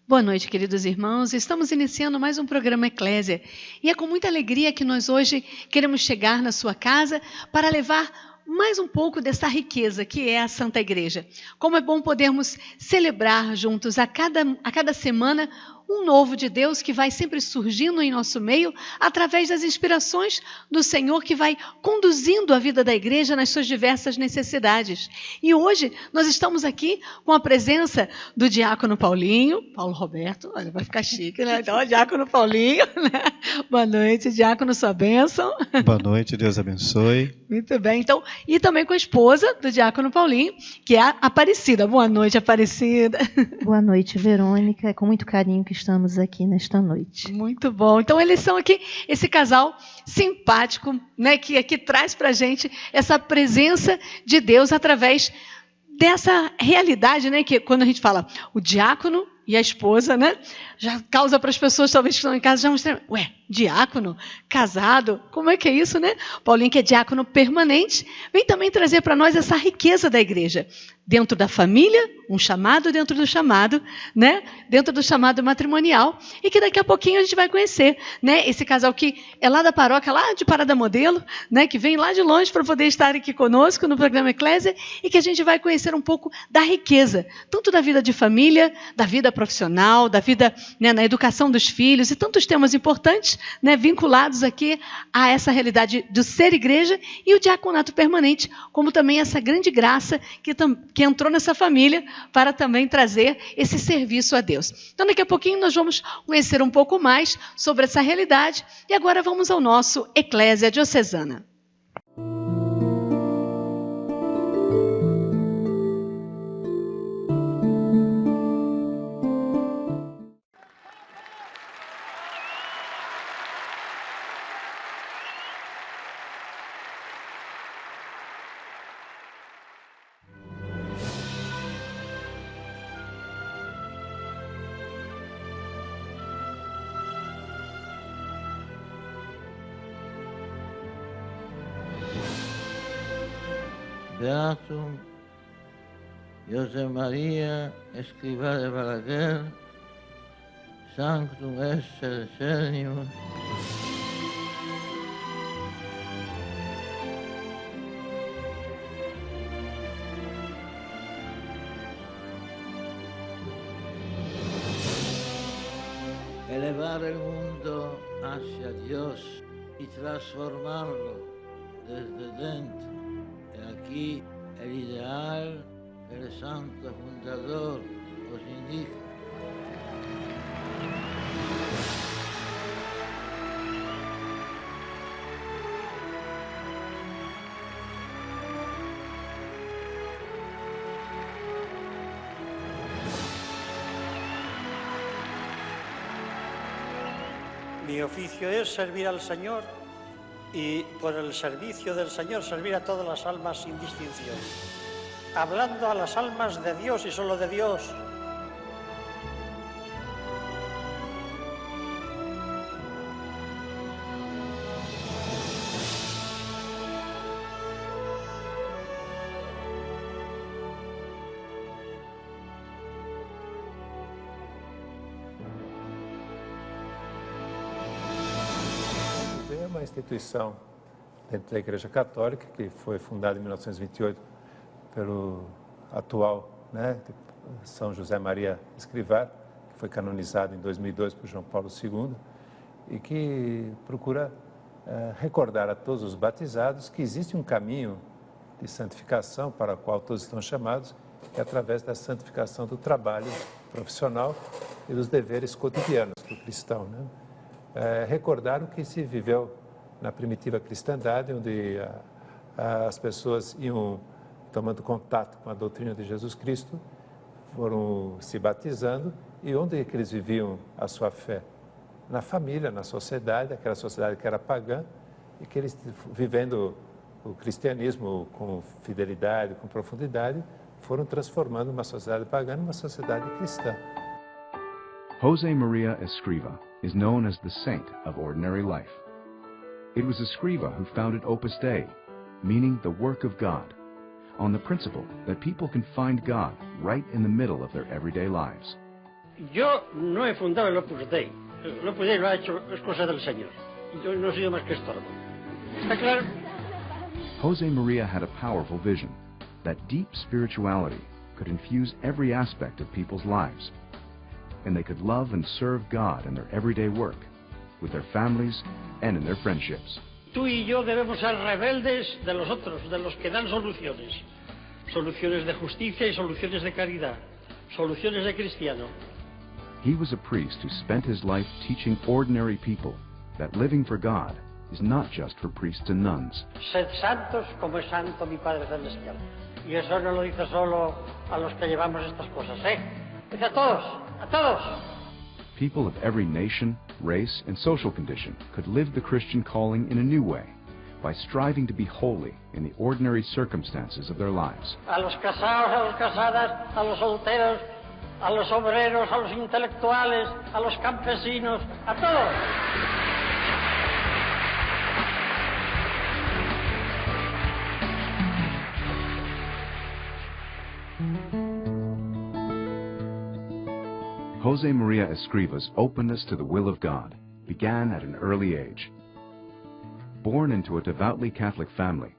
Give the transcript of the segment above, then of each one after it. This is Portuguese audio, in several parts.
Boa noite, queridos irmãos. Estamos iniciando mais um programa Eclésia. E é com muita alegria que nós hoje queremos chegar na sua casa para levar mais um pouco dessa riqueza que é a Santa Igreja. Como é bom podermos celebrar juntos a cada semana um novo de Deus que vai sempre surgindo em nosso meio através das inspirações do Senhor que vai conduzindo a vida da igreja nas suas diversas necessidades. E hoje nós estamos aqui com a presença do diácono Paulinho, Paulo Roberto, olha, vai ficar chique, né? Então, diácono Paulinho, né? Boa noite, diácono, sua bênção. Boa noite, Deus abençoe. Muito bem, então, e também com a esposa do diácono Paulinho, que é a Aparecida. Boa noite, Aparecida. Boa noite, Verônica. É com muito carinho que estamos aqui nesta noite. Muito bom. Então, eles são aqui, esse casal simpático, né, que traz para a gente essa presença de Deus através dessa realidade, né, que quando a gente fala o diácono e a esposa, né, já causa para as pessoas talvez que estão em casa já mostrar, diácono, casado, como é que é isso, né? Paulinho, que é diácono permanente, vem também trazer para nós essa riqueza da igreja, dentro da família, um chamado dentro do chamado, né? Dentro do chamado matrimonial, e que daqui a pouquinho a gente vai conhecer, né? Esse casal que é lá da paróquia, lá de Parada Modelo, né? Que vem lá de longe para poder estar aqui conosco no programa Eclésia, e que a gente vai conhecer um pouco da riqueza, tanto da vida de família, da vida profissional, da vida, né, na educação dos filhos, e tantos temas importantes, né, vinculados aqui a essa realidade do ser igreja e o diaconato permanente, como também essa grande graça que entrou nessa família para também trazer esse serviço a Deus. Então, daqui a pouquinho nós vamos conhecer um pouco mais sobre essa realidade e agora vamos ao nosso Eclésia Diocesana. Beatum José Maria Escrivá de Balaguer, Sanctum esse Decenium, elevar el mundo hacia Dios y transformarlo desde dentro. Aquí el ideal que el santo fundador os indica. Mi oficio es servir al Señor y por el servicio del Señor servir a todas las almas sin distinción, hablando a las almas de Dios y solo de Dios. É uma instituição dentro da Igreja Católica que foi fundada em 1928 pelo atual, né, São José Maria Escrivá, que foi canonizado em 2002 por João Paulo II e que procura recordar a todos os batizados que existe um caminho de santificação para o qual todos estão chamados, que é através da santificação do trabalho profissional e dos deveres cotidianos do cristão, né? Recordar o que se viveu na primitiva cristandade, onde as pessoas iam tomando contato com a doutrina de Jesus Cristo, foram se batizando, e onde é que eles viviam a sua fé? Na família, na sociedade, aquela sociedade que era pagã, e que eles, vivendo o cristianismo com fidelidade, com profundidade, foram transformando uma sociedade pagã numa sociedade cristã. José Maria Escrivá is known as the saint of ordinary life. It was Escrivá who founded Opus Dei, meaning the work of God, on the principle that people can find God right in the middle of their everyday lives. Yo no he fundado el Opus Dei. El Opus Dei lo ha hecho, es cosa del Señor. Yo no he sido más que estorbo. ¿Está claro? Jose Maria had a powerful vision that deep spirituality could infuse every aspect of people's lives, and they could love and serve God in their everyday work, with their families and in their friendships. Tú y yo debemos ser rebeldes de los otros, de los que dan soluciones. Soluciones de justicia y soluciones de caridad. Soluciones de cristiano. He was a priest who spent his life teaching ordinary people that living for God is not just for priests and nuns. Sed santos como es santo mi Padre Celestial. Y eso no lo dice solo a los que llevamos estas cosas, ¿eh? Dice a todos, a todos. People of every nation, race, and social condition could live the Christian calling in a new way by striving to be holy in the ordinary circumstances of their lives. A los casados, a las casadas, a los solteros, a los obreros, a los intelectuales, a los campesinos, a todos. Jose Maria Escriva's openness to the will of God began at an early age. Born into a devoutly Catholic family,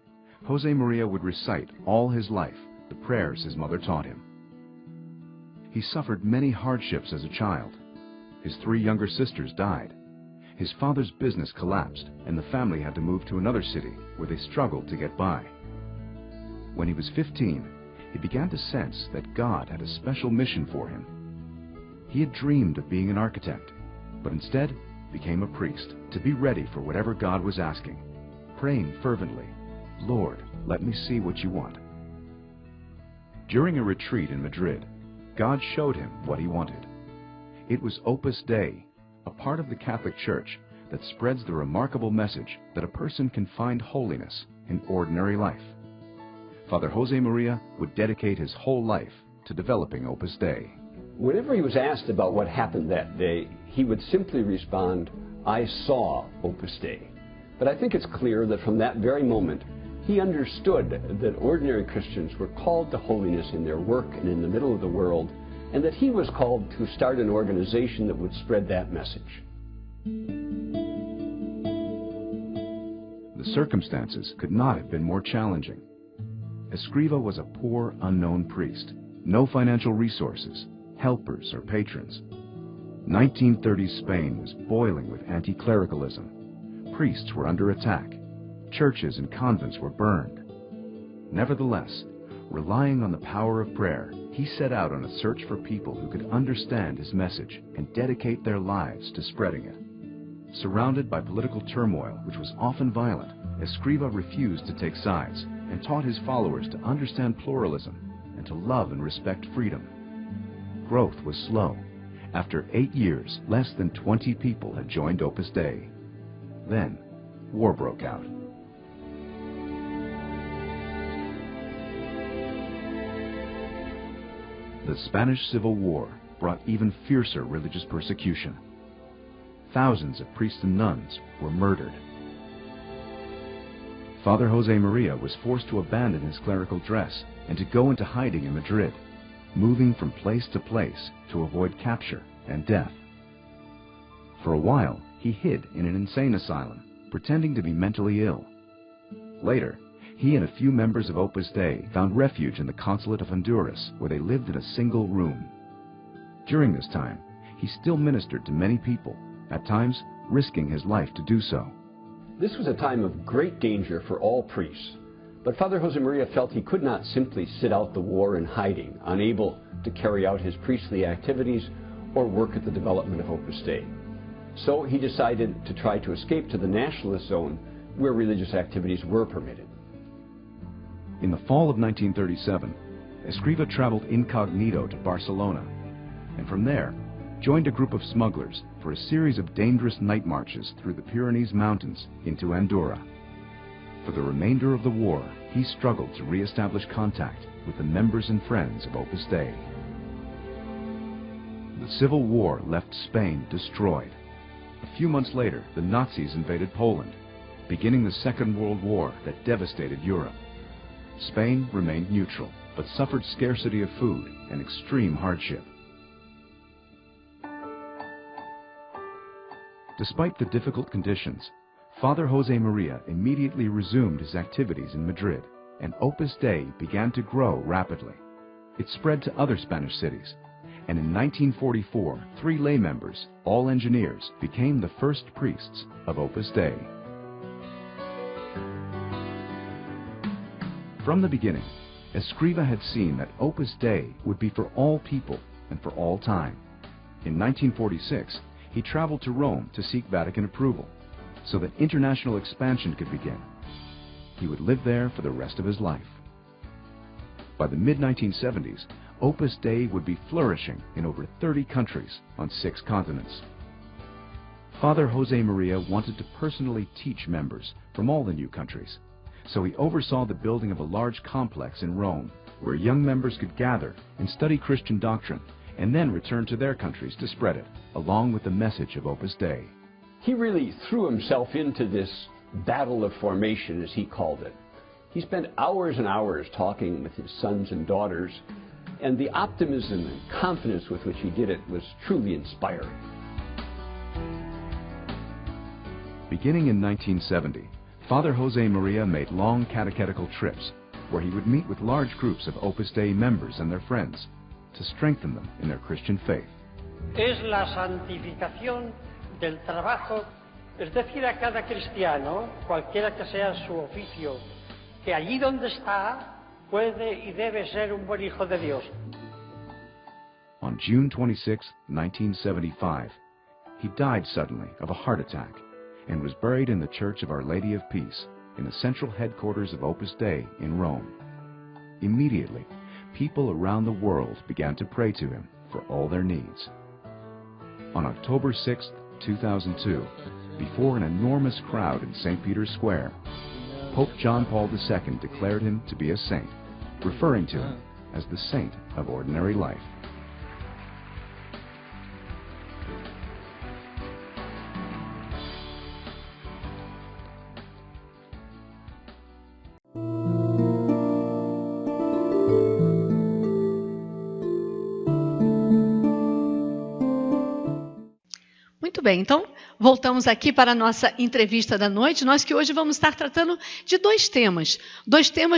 Jose Maria would recite all his life the prayers his mother taught him. He suffered many hardships as a child. His 3 younger sisters died. His father's business collapsed, and the family had to move to another city where they struggled to get by. When he was 15, he began to sense that God had a special mission for him. He had dreamed of being an architect, but instead became a priest to be ready for whatever God was asking, praying fervently, "Lord, let me see what you want." During a retreat in Madrid, God showed him what he wanted. It was Opus Dei, a part of the Catholic Church that spreads the remarkable message that a person can find holiness in ordinary life. Father Jose Maria would dedicate his whole life to developing Opus Dei. Whenever he was asked about what happened that day, he would simply respond, "I saw Opus Dei." But I think it's clear that from that very moment, he understood that ordinary Christians were called to holiness in their work and in the middle of the world, and that he was called to start an organization that would spread that message. The circumstances could not have been more challenging. Escriva was a poor, unknown priest, no financial resources, helpers or patrons. 1930s Spain was boiling with anti-clericalism. Priests were under attack. Churches and convents were burned. Nevertheless, relying on the power of prayer, he set out on a search for people who could understand his message and dedicate their lives to spreading it. Surrounded by political turmoil, which was often violent, Escriva refused to take sides and taught his followers to understand pluralism and to love and respect freedom. Growth was slow. After 8 years, less than 20 people had joined Opus Dei. Then, war broke out. The Spanish Civil War brought even fiercer religious persecution. Thousands of priests and nuns were murdered. Father Jose Maria was forced to abandon his clerical dress and to go into hiding in Madrid, moving from place to place to avoid capture and death. For a while, he hid in an insane asylum, pretending to be mentally ill. Later, he and a few members of Opus Dei found refuge in the consulate of Honduras, where they lived in a single room. During this time, he still ministered to many people, at times risking his life to do so. This was a time of great danger for all priests, but Father Jose Maria felt he could not simply sit out the war in hiding, unable to carry out his priestly activities or work at the development of Opus Dei. So he decided to try to escape to the nationalist zone where religious activities were permitted. In the fall of 1937, Escriva traveled incognito to Barcelona, and from there joined a group of smugglers for a series of dangerous night marches through the Pyrenees Mountains into Andorra. For the remainder of the war, he struggled to re-establish contact with the members and friends of Opus Dei. The Civil War left Spain destroyed. A few months later, the Nazis invaded Poland, beginning the Second World War that devastated Europe. Spain remained neutral, but suffered scarcity of food and extreme hardship. Despite the difficult conditions, Father Jose Maria immediately resumed his activities in Madrid, and Opus Dei began to grow rapidly. It spread to other Spanish cities, and in 1944, 3 lay members, all engineers, became the first priests of Opus Dei. From the beginning, Escriva had seen that Opus Dei would be for all people and for all time. In 1946, he traveled to Rome to seek Vatican approval, so that international expansion could begin. He would live there for the rest of his life. By the mid-1970s, Opus Dei would be flourishing in over 30 countries on 6 continents. Father Jose Maria wanted to personally teach members from all the new countries, so he oversaw the building of a large complex in Rome, where young members could gather and study Christian doctrine, and then return to their countries to spread it, along with the message of Opus Dei. He really threw himself into this battle of formation, as he called it. He spent hours and hours talking with his sons and daughters, and the optimism and confidence with which he did it was truly inspiring. Beginning in 1970, Father Jose Maria made long catechetical trips, where he would meet with large groups of Opus Dei members and their friends to strengthen them in their Christian faith. Es la santificación del trabajo, es decir, a cada cristiano, cualquiera que sea su oficio, que allí donde está puede y debe ser un buen hijo de Dios. On June 26, 1975, he died suddenly of a heart attack and was buried in the Church of Our Lady of Peace in the central headquarters of Opus Dei in Rome. Immediately, people around the world began to pray to him for all their needs. On October 6, 2002, before an enormous crowd in St. Peter's Square, Pope John Paul II declared him to be a saint, referring to him as the saint of ordinary life. Muito bem, então voltamos aqui para a nossa entrevista da noite. Nós que hoje vamos estar tratando de 2 temas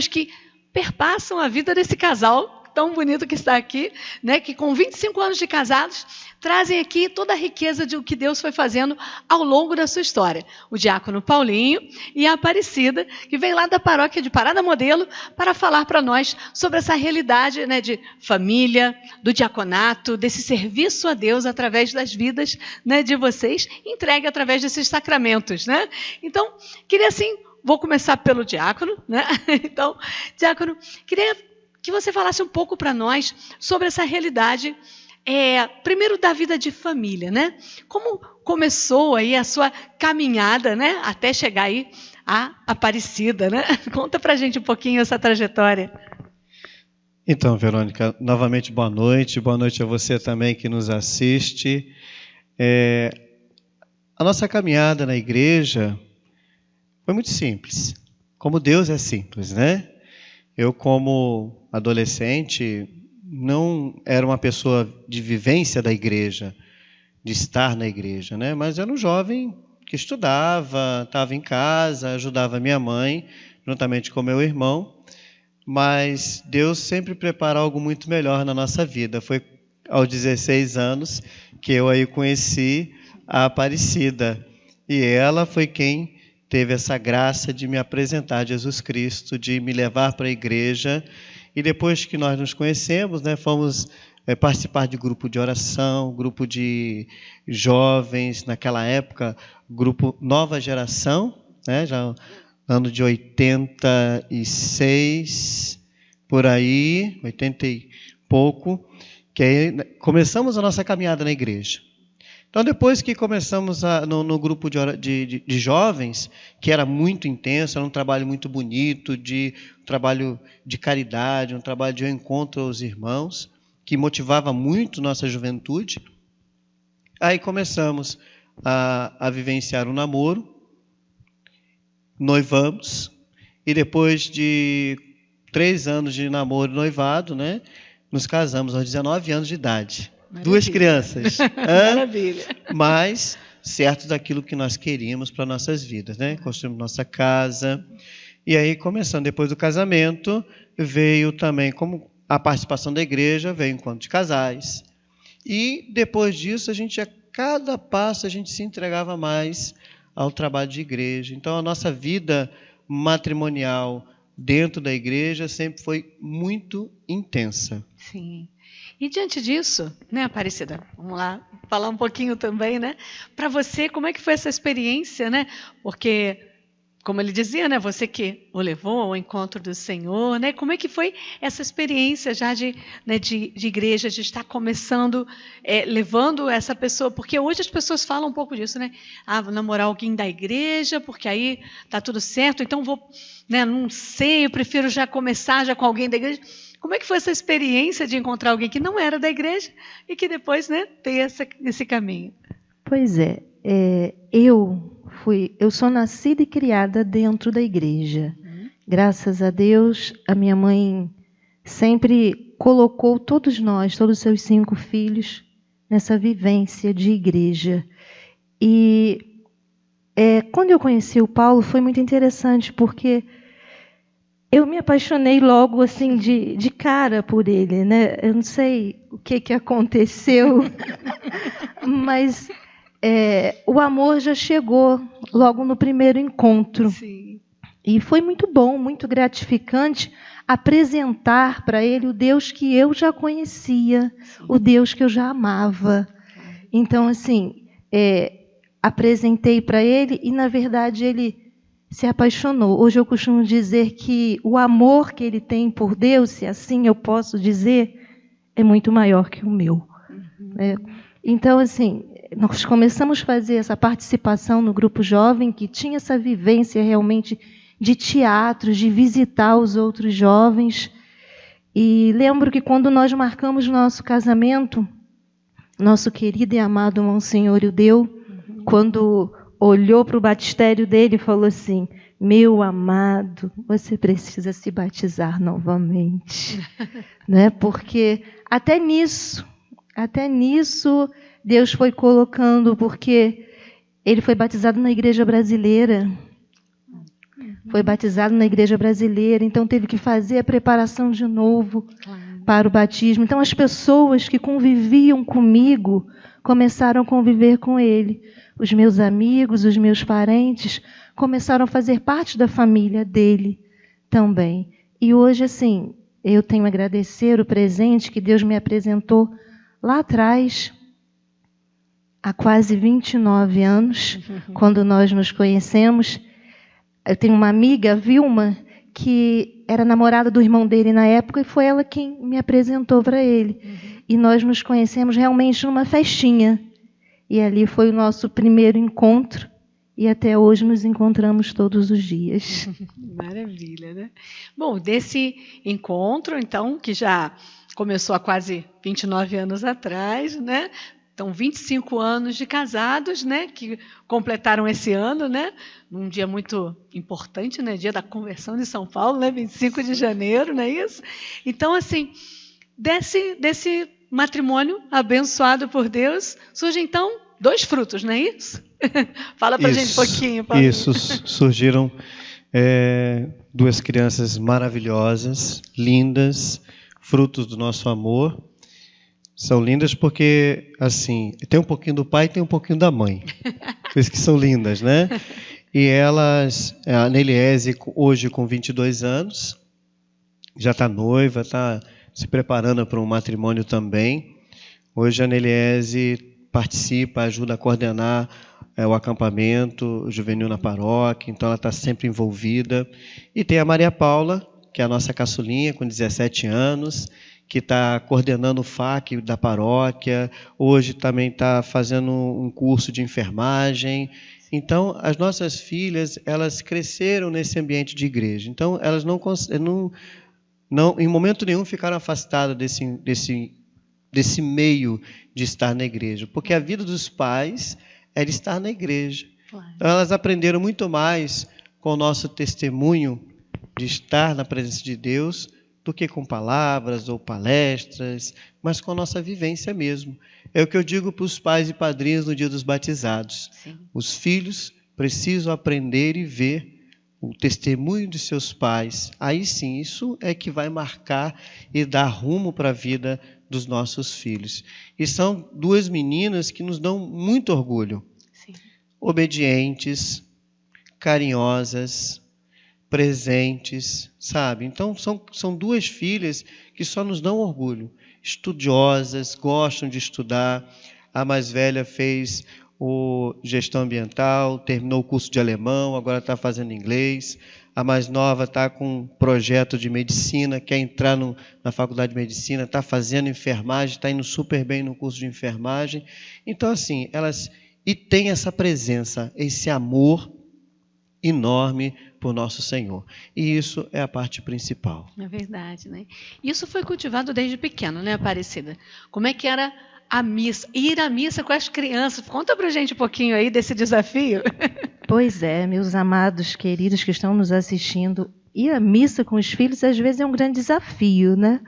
que perpassam a vida desse casal tão bonito que está aqui, né, que com 25 anos de casados, trazem aqui toda a riqueza de o que Deus foi fazendo ao longo da sua história. O diácono Paulinho e a Aparecida, que vem lá da paróquia de Parada Modelo para falar para nós sobre essa realidade, né, de família, do diaconato, desse serviço a Deus através das vidas, né, de vocês, entregue através desses sacramentos, né? Então, queria assim, vou começar pelo diácono, né? Então, diácono, queria que você falasse um pouco para nós sobre essa realidade, primeiro da vida de família, né? Como começou aí a sua caminhada, né, até chegar aí a Aparecida, né? Conta para a gente um pouquinho essa trajetória. Então, Verônica, novamente boa noite a você também que nos assiste. A nossa caminhada na igreja foi muito simples, como Deus é simples, né? Eu, como adolescente, não era uma pessoa de vivência da igreja, de estar na igreja, né? Mas era um jovem que estudava, estava em casa, ajudava minha mãe, juntamente com meu irmão, mas Deus sempre prepara algo muito melhor na nossa vida. Foi aos 16 anos que eu aí conheci a Aparecida, e ela foi quem teve essa graça de me apresentar a Jesus Cristo, de me levar para a igreja. E depois que nós nos conhecemos, né, fomos participar de grupo de oração, grupo de jovens, naquela época, grupo Nova Geração, né, já ano de 86, por aí, 80 e pouco, que aí começamos a nossa caminhada na igreja. Então, depois que começamos no grupo de jovens, que era muito intenso, era um trabalho muito bonito, um trabalho de caridade, um trabalho de encontro aos irmãos, que motivava muito nossa juventude, aí começamos a vivenciar um namoro, noivamos, e depois de 3 anos de namoro e noivado, né, nos casamos aos 19 anos de idade. Maravilha. 2 crianças. Maravilha. Mas certos daquilo que nós queríamos para nossas vidas, né? Construímos nossa casa. E aí, começando depois do casamento, veio também, como a participação da igreja, veio o encontro de casais. E depois disso, a cada passo, a gente se entregava mais ao trabalho de igreja. Então, a nossa vida matrimonial dentro da igreja sempre foi muito intensa. Sim. E diante disso, né, Aparecida, vamos lá falar um pouquinho também, né? Para você, como é que foi essa experiência, né? Porque, como ele dizia, né, você que o levou ao encontro do Senhor, né? Como é que foi essa experiência já de igreja, de estar começando, levando essa pessoa? Porque hoje as pessoas falam um pouco disso, né? Ah, vou namorar alguém da igreja, porque aí tá tudo certo, então vou, né, não sei, eu prefiro já começar já com alguém da igreja. Como é que foi essa experiência de encontrar alguém que não era da igreja e que depois, né, tem esse caminho? Pois é, eu sou nascida e criada dentro da igreja. Graças a Deus, a minha mãe sempre colocou todos os seus 5 filhos, nessa vivência de igreja. E quando eu conheci o Paulo, foi muito interessante, porque eu me apaixonei logo, assim, de cara por ele, né? Eu não sei o que aconteceu, mas o amor já chegou logo no primeiro encontro. Sim. E foi muito bom, muito gratificante apresentar para ele o Deus que eu já conhecia, o Deus que eu já amava. Então, assim, apresentei para ele e, na verdade, ele se apaixonou. Hoje eu costumo dizer que o amor que ele tem por Deus, se assim eu posso dizer, é muito maior que o meu. Então, assim, nós começamos a fazer essa participação no grupo jovem, que tinha essa vivência realmente de teatro, de visitar os outros jovens. E lembro que quando nós marcamos nosso casamento, nosso querido e amado Monsenhor Ildeu, quando olhou para o batistério dele e falou assim: meu amado, você precisa se batizar novamente. Né? Porque até nisso, Deus foi colocando, porque ele foi batizado na igreja brasileira. Então teve que fazer a preparação de novo para o batismo. Então as pessoas que conviviam comigo começaram a conviver com ele. Os meus amigos, os meus parentes começaram a fazer parte da família dele também. E hoje, assim, eu tenho a agradecer o presente que Deus me apresentou lá atrás, há quase 29 anos, quando nós nos conhecemos. Eu tenho uma amiga, Vilma, que era namorada do irmão dele na época, e foi ela quem me apresentou para ele. E nós nos conhecemos realmente numa festinha. E ali foi o nosso primeiro encontro, e até hoje nos encontramos todos os dias. Maravilha, né? Bom, desse encontro, então, que já começou há quase 29 anos atrás, né? Então, 25 anos de casados, né? Que completaram esse ano, né? Num dia muito importante, né? Dia da conversão de São Paulo, né? 25 de janeiro, não é isso? Então, assim, desse matrimônio abençoado por Deus, surgem, então, 2 frutos, não é isso? Fala para a gente um pouquinho, Paulo. Isso, surgiram 2 crianças maravilhosas, lindas, frutos do nosso amor. São lindas porque, assim, tem um pouquinho do pai e tem um pouquinho da mãe. Por isso que são lindas, né? E elas, a Neliese, hoje com 22 anos, já está noiva, está se preparando para um matrimônio também. Hoje a Neliese participa, ajuda a coordenar o acampamento juvenil na paróquia, então ela está sempre envolvida. E tem a Maria Paula, que é a nossa caçulinha, com 17 anos, que está coordenando o FAC da paróquia, hoje também está fazendo um curso de enfermagem. Então, as nossas filhas, elas cresceram nesse ambiente de igreja. Então, elas não em momento nenhum ficaram afastadas desse meio de estar na igreja, porque a vida dos pais era estar na igreja. Claro. Então, elas aprenderam muito mais com o nosso testemunho de estar na presença de Deus do que com palavras ou palestras, mas com a nossa vivência mesmo. É o que eu digo para os pais e padrinhos no dia dos batizados. Sim. Os filhos precisam aprender e ver o testemunho de seus pais. Aí sim, isso é que vai marcar e dar rumo para a vida dos nossos filhos. E são duas meninas que nos dão muito orgulho. Sim. Obedientes, carinhosas, presentes, sabe? Então, são duas filhas que só nos dão orgulho. Estudiosas, gostam de estudar. A mais velha fez gestão ambiental, terminou o curso de alemão, agora está fazendo inglês. A mais nova está com um projeto de medicina, quer entrar na faculdade de medicina, está fazendo enfermagem, está indo super bem no curso de enfermagem. Então, assim, elas... E tem essa presença, esse amor enorme por nosso Senhor. E isso é a parte principal. É verdade, né? Isso foi cultivado desde pequeno, né, Aparecida? Como é que era a missa? Ir à missa com as crianças. Conta pra gente um pouquinho aí desse desafio. Pois é, meus amados queridos que estão nos assistindo, ir à missa com os filhos às vezes é um grande desafio, né?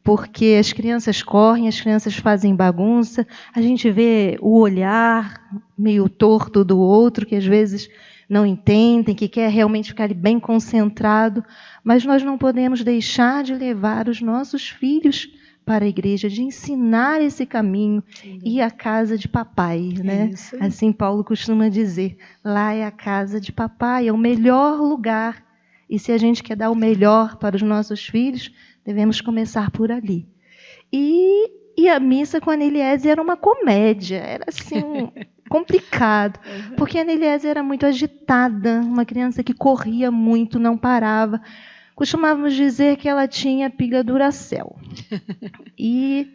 Porque as crianças correm, as crianças fazem bagunça, a gente vê o olhar meio torto do outro, que às vezes não entendem, que quer realmente ficar ali bem concentrado, mas nós não podemos deixar de levar os nossos filhos para a igreja, de ensinar esse caminho, ir à casa de papai, né? Isso. Assim Paulo costuma dizer, lá é a casa de papai, é o melhor lugar. E se a gente quer dar o melhor para os nossos filhos, devemos começar por ali. E a missa com a Aneliese era uma comédia, era assim, complicado, porque a Aneliese era muito agitada, uma criança que corria muito, não parava. Costumávamos dizer que ela tinha pilha Duracell. E,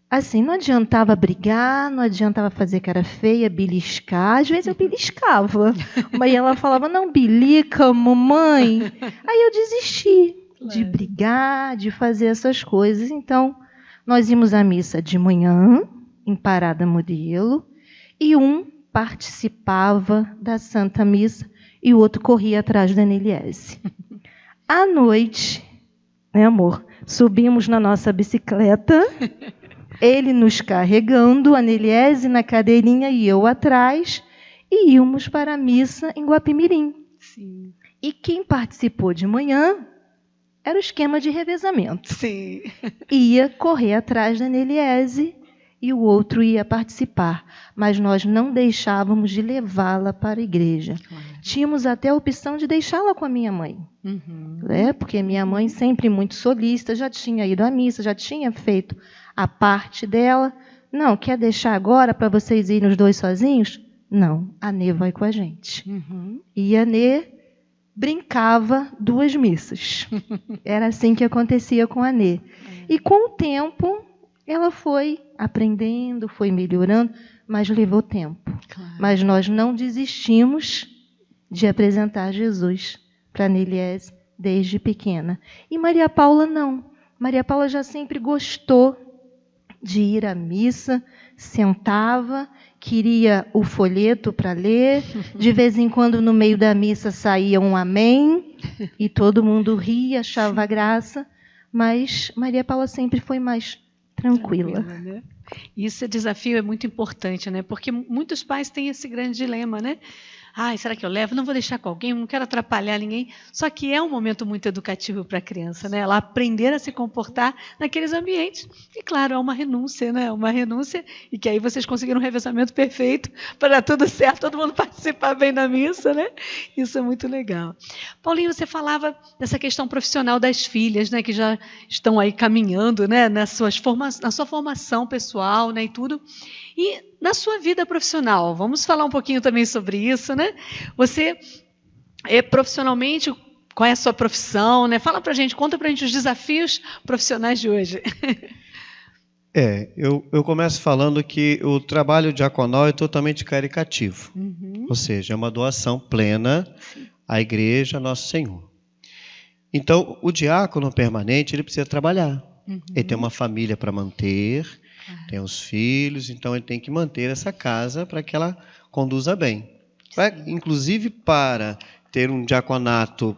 assim, não adiantava brigar, não adiantava fazer cara feia, beliscar. Às vezes eu beliscava. Mas ela falava, não belisca, mamãe. Aí eu desisti de brigar, de fazer essas coisas. Então, nós íamos à missa de manhã, em parada modelo, e um participava da Santa Missa e o outro corria atrás da Aneliese. À noite, né, amor? Subimos na nossa bicicleta, ele nos carregando, a Aneliese na cadeirinha e eu atrás, e íamos para a missa em Guapimirim. Sim. E quem participou de manhã era o esquema de revezamento. Sim. Ia correr atrás da Aneliese e o outro ia participar, mas nós não deixávamos de levá-la para a igreja. Claro. Tínhamos até a opção de deixá-la com a minha mãe, né? Porque minha mãe, sempre muito solícita, já tinha ido à missa, já tinha feito a parte dela. Não, quer deixar agora para vocês irem os dois sozinhos? Não, a Nê vai com a gente. E a Nê brincava 2 missas. Era assim que acontecia com a Nê. E com o tempo, ela foi aprendendo, foi melhorando, mas levou tempo. Claro. Mas nós não desistimos de apresentar Jesus para a Aneliese desde pequena. E Maria Paula não. Maria Paula já sempre gostou de ir à missa, sentava, queria o folheto para ler, de vez em quando no meio da missa saía um amém, e todo mundo ria, achava graça, mas Maria Paula sempre foi mais tranquila. Né? Esse desafio é muito importante, né? Porque muitos pais têm esse grande dilema, né? Ai, será que eu levo? Não vou deixar com alguém, não quero atrapalhar ninguém. Só que é um momento muito educativo para a criança, né? Ela aprender a se comportar naqueles ambientes. E claro, é uma renúncia, né? Uma renúncia, e que aí vocês conseguiram um revezamento perfeito para dar tudo certo, todo mundo participar bem da missa, né? Isso é muito legal. Paulinho, você falava dessa questão profissional das filhas, né? Que já estão aí caminhando, né? Na sua formação pessoal, né? E tudo. E na sua vida profissional, vamos falar um pouquinho também sobre isso, né? Você, profissionalmente, qual é a sua profissão, né? Fala pra gente, conta pra gente os desafios profissionais de hoje. Eu começo falando que o trabalho diaconal é totalmente caricativo. Ou seja, é uma doação plena à igreja, a Nosso Senhor. Então, o diácono permanente, ele precisa trabalhar. Ele tem uma família para manter, tem os filhos, então ele tem que manter essa casa para que ela conduza bem. Inclusive, para ter um diaconato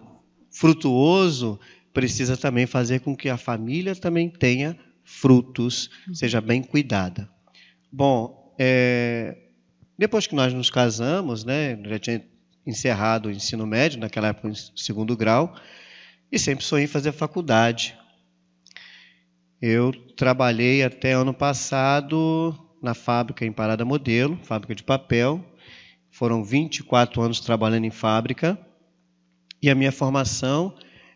frutuoso, precisa também fazer com que a família também tenha frutos, seja bem cuidada. Bom, depois que nós nos casamos, né, já tinha encerrado o ensino médio, naquela época, em segundo grau, e sempre sonhei em fazer faculdade. Eu trabalhei até ano passado na fábrica em Parada Modelo, fábrica de papel. Foram 24 anos trabalhando em fábrica. E a minha formação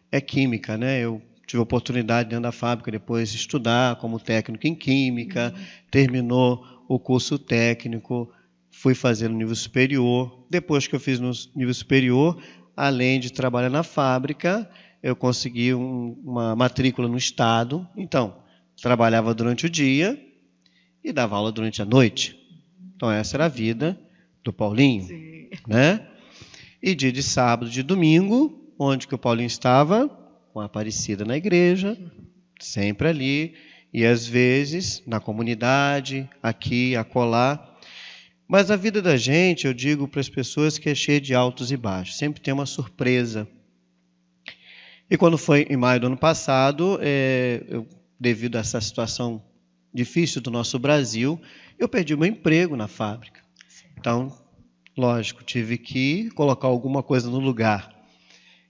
é química, né? Eu tive a oportunidade dentro da fábrica depois de estudar como técnico em química, terminou o curso técnico, fui fazer no nível superior. Depois que eu fiz no nível superior, além de trabalhar na fábrica, eu consegui uma matrícula no Estado. Então, trabalhava durante o dia e dava aula durante a noite. Então, essa era a vida do Paulinho, né? E dia de sábado, de domingo, onde que o Paulinho estava? Com a Aparecida na igreja, sempre ali, e às vezes na comunidade, aqui, acolá. Mas a vida da gente, eu digo para as pessoas que é cheia de altos e baixos, sempre tem uma surpresa. E quando foi em maio do ano passado, devido a essa situação difícil do nosso Brasil, eu perdi o meu emprego na fábrica. Então, lógico, tive que colocar alguma coisa no lugar.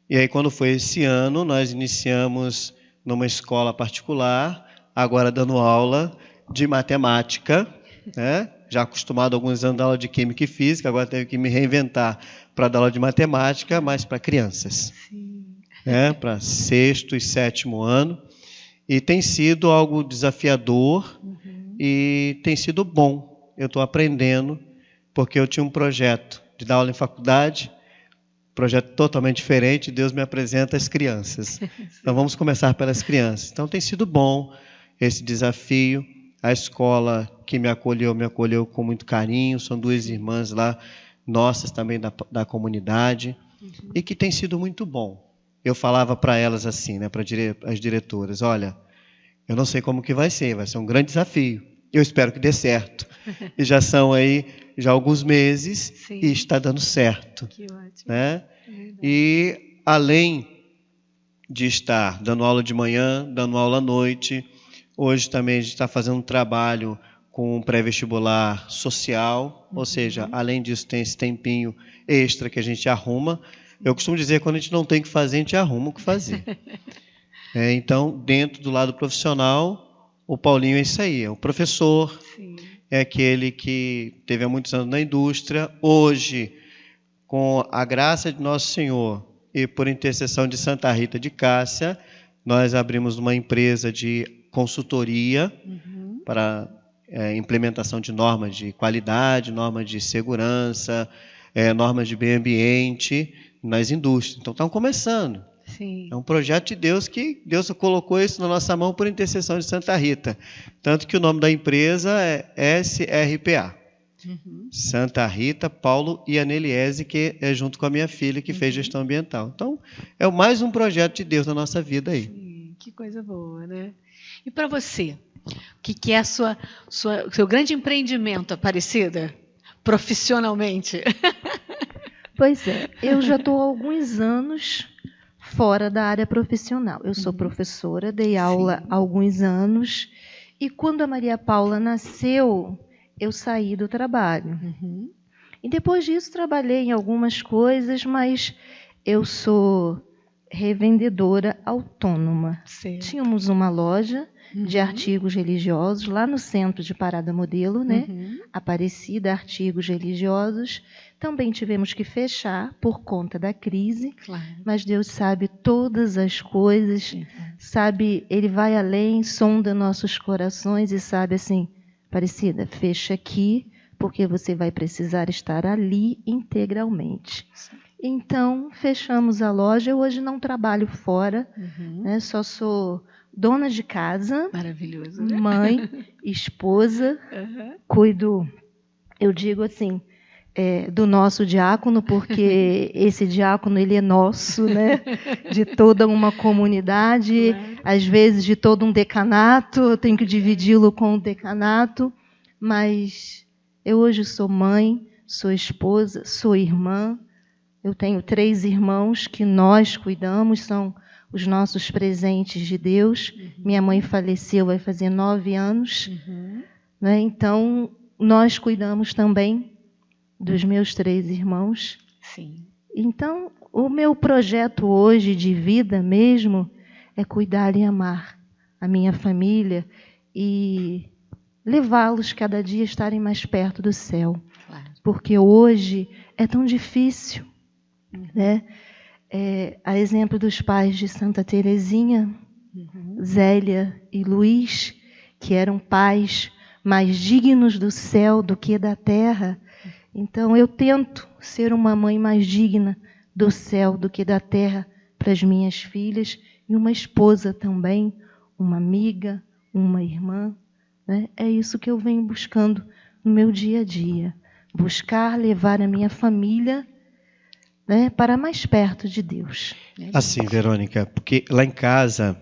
E aí, quando foi esse ano, nós iniciamos numa escola particular, agora dando aula de matemática, né? Já acostumado há alguns anos a dar aula de química e física, agora teve que me reinventar para dar aula de matemática, mas para crianças. Né? Para 6º e 7º ano. E tem sido algo desafiador e tem sido bom. Eu estou aprendendo, porque eu tinha um projeto de dar aula em faculdade, projeto totalmente diferente, Deus me apresenta as crianças. Então, vamos começar pelas crianças. Então, tem sido bom esse desafio. A escola que me acolheu com muito carinho. São 2 irmãs lá, nossas também da comunidade, e que tem sido muito bom. Eu falava para elas assim, né, para as diretoras, olha, eu não sei como que vai ser um grande desafio. Eu espero que dê certo. E já são aí já alguns meses e está dando certo. Que ótimo. Né? E além de estar dando aula de manhã, dando aula à noite, hoje também a gente está fazendo um trabalho com um pré-vestibular social, ou seja, além disso tem esse tempinho extra que a gente arruma. Eu costumo dizer que quando a gente não tem o que fazer, a gente arruma o que fazer. Então, dentro do lado profissional, o Paulinho é isso aí, é o professor, é aquele que teve há muitos anos na indústria. Hoje, com a graça de Nosso Senhor e por intercessão de Santa Rita de Cássia, nós abrimos uma empresa de consultoria para implementação de normas de qualidade, normas de segurança, normas de meio ambiente nas indústrias. Então, estão começando. Sim. É um projeto de Deus que Deus colocou isso na nossa mão por intercessão de Santa Rita. Tanto que o nome da empresa é SRPA. Santa Rita, Paulo e Aneliese, que é junto com a minha filha, que fez gestão ambiental. Então, é mais um projeto de Deus na nossa vida aí. Sim, que coisa boa, né? E para você, o que é o seu grande empreendimento, Aparecida, profissionalmente? Pois é, eu já estou há alguns anos fora da área profissional. Eu sou professora, dei aula há alguns anos, e quando a Maria Paula nasceu, eu saí do trabalho. E depois disso trabalhei em algumas coisas, mas eu sou revendedora autônoma. Tínhamos uma loja de artigos religiosos lá no centro de Parada Modelo, né? Aparecida, artigos religiosos. Também tivemos que fechar por conta da crise, mas Deus sabe todas as coisas, sabe, Ele vai além, sonda nossos corações e sabe assim, Aparecida, fecha aqui, porque você vai precisar estar ali integralmente. Então, fechamos a loja. Eu hoje não trabalho fora, né? Só sou dona de casa, maravilhoso, né? Mãe, esposa, cuido, eu digo assim, do nosso diácono, porque esse diácono ele é nosso, né? De toda uma comunidade, às vezes de todo um decanato, eu tenho que dividi-lo com o decanato, mas eu hoje sou mãe, sou esposa, sou irmã, eu tenho 3 irmãos que nós cuidamos, são os nossos presentes de Deus. Minha mãe faleceu, vai fazer 9 anos. Né? Então, nós cuidamos também dos meus 3 irmãos. Sim. Então, o meu projeto hoje de vida mesmo é cuidar e amar a minha família e levá-los cada dia a estarem mais perto do céu. Claro. Porque hoje é tão difícil, né? A exemplo dos pais de Santa Teresinha, Zélia e Luís, que eram pais mais dignos do céu do que da terra. Então, eu tento ser uma mãe mais digna do céu do que da terra para as minhas filhas, e uma esposa também, uma amiga, uma irmã. Né? É isso que eu venho buscando no meu dia a dia. Buscar levar a minha família, né, para mais perto de Deus. Assim, Verônica, porque lá em casa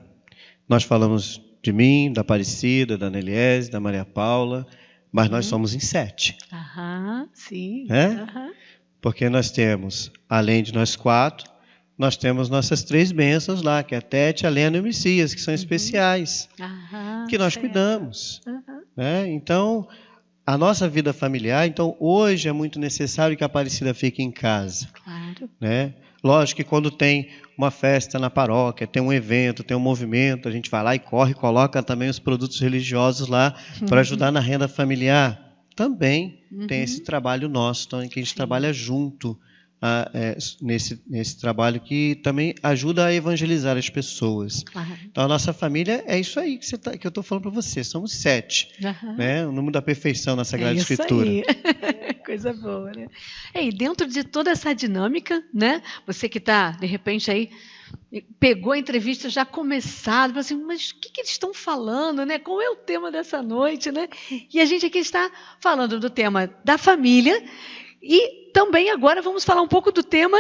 nós falamos de mim, da Aparecida, da Neliese, da Maria Paula, mas nós somos em 7. Sim. Porque nós temos, além de nós 4, nós temos nossas 3 bênçãos lá, que é a Tete, a Lena e o Messias, que são especiais, que nós cuidamos. Né? Então, a nossa vida familiar, então hoje é muito necessário que a Aparecida fique em casa. Claro. Né? Lógico que quando tem uma festa na paróquia, tem um evento, tem um movimento, a gente vai lá e corre, coloca também os produtos religiosos lá para ajudar na renda familiar. Também tem esse trabalho nosso, então, que a gente trabalha junto nesse trabalho que também ajuda a evangelizar as pessoas. Então, a nossa família é isso aí que eu estou falando para você. Somos 7. Né? O número da perfeição na Sagrada Escritura. Aí. Coisa boa, né? E dentro de toda essa dinâmica, né? Você que está, de repente, aí pegou a entrevista já começada, assim, mas o que eles estão falando, né? Qual é o tema dessa noite, né? E a gente aqui está falando do tema da família e também agora vamos falar um pouco do tema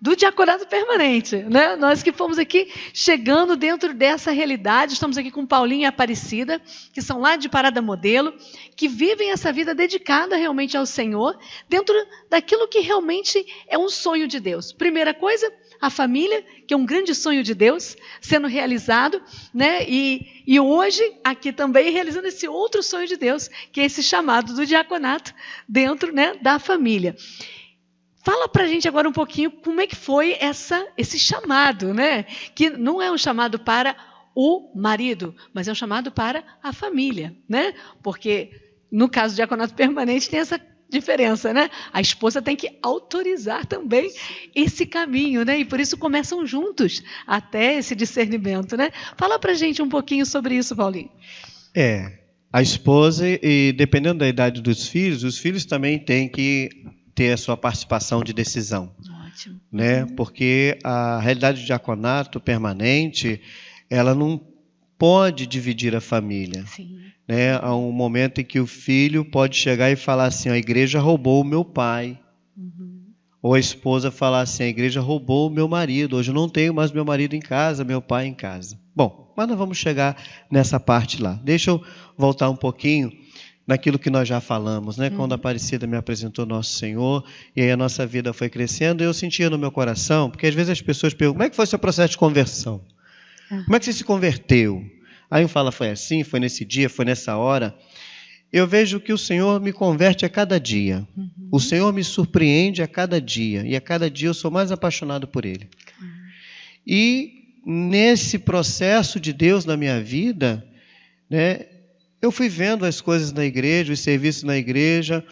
do diaconato permanente, né? Nós que fomos aqui chegando dentro dessa realidade, estamos aqui com Paulinho e Aparecida, que são lá de Parada Modelo, que vivem essa vida dedicada realmente ao Senhor, dentro daquilo que realmente é um sonho de Deus. Primeira coisa, a família, que é um grande sonho de Deus, sendo realizado, né? E hoje, aqui também, realizando esse outro sonho de Deus, que é esse chamado do diaconato dentro, né, da família. Fala para a gente agora um pouquinho como é que foi esse chamado, né? Que não é um chamado para o marido, mas é um chamado para a família, né? Porque no caso do diaconato permanente tem essa diferença, né? A esposa tem que autorizar também esse caminho, né? E por isso começam juntos até esse discernimento, né? Fala para a gente um pouquinho sobre isso, Paulinho. A esposa, e dependendo da idade dos filhos, os filhos também têm que ter a sua participação de decisão. Ótimo. Né? Porque a realidade do diaconato permanente, ela não pode dividir a família. Sim. Né? Há um momento em que o filho pode chegar e falar assim, a igreja roubou o meu pai. Ou a esposa falar assim, a igreja roubou o meu marido, hoje eu não tenho mais meu marido em casa, meu pai em casa. Bom, mas nós vamos chegar nessa parte lá. Deixa eu voltar um pouquinho naquilo que nós já falamos, né? Quando a Aparecida me apresentou Nosso Senhor, e aí a nossa vida foi crescendo, eu sentia no meu coração, porque às vezes as pessoas perguntam, como é que foi o seu processo de conversão? Como é que você se converteu? Aí um fala, foi assim, foi nesse dia, foi nessa hora. Eu vejo que o Senhor me converte a cada dia. O Senhor me surpreende a cada dia, e a cada dia eu sou mais apaixonado por Ele. E nesse processo de Deus na minha vida, né, eu fui vendo as coisas na igreja, os serviços na igreja,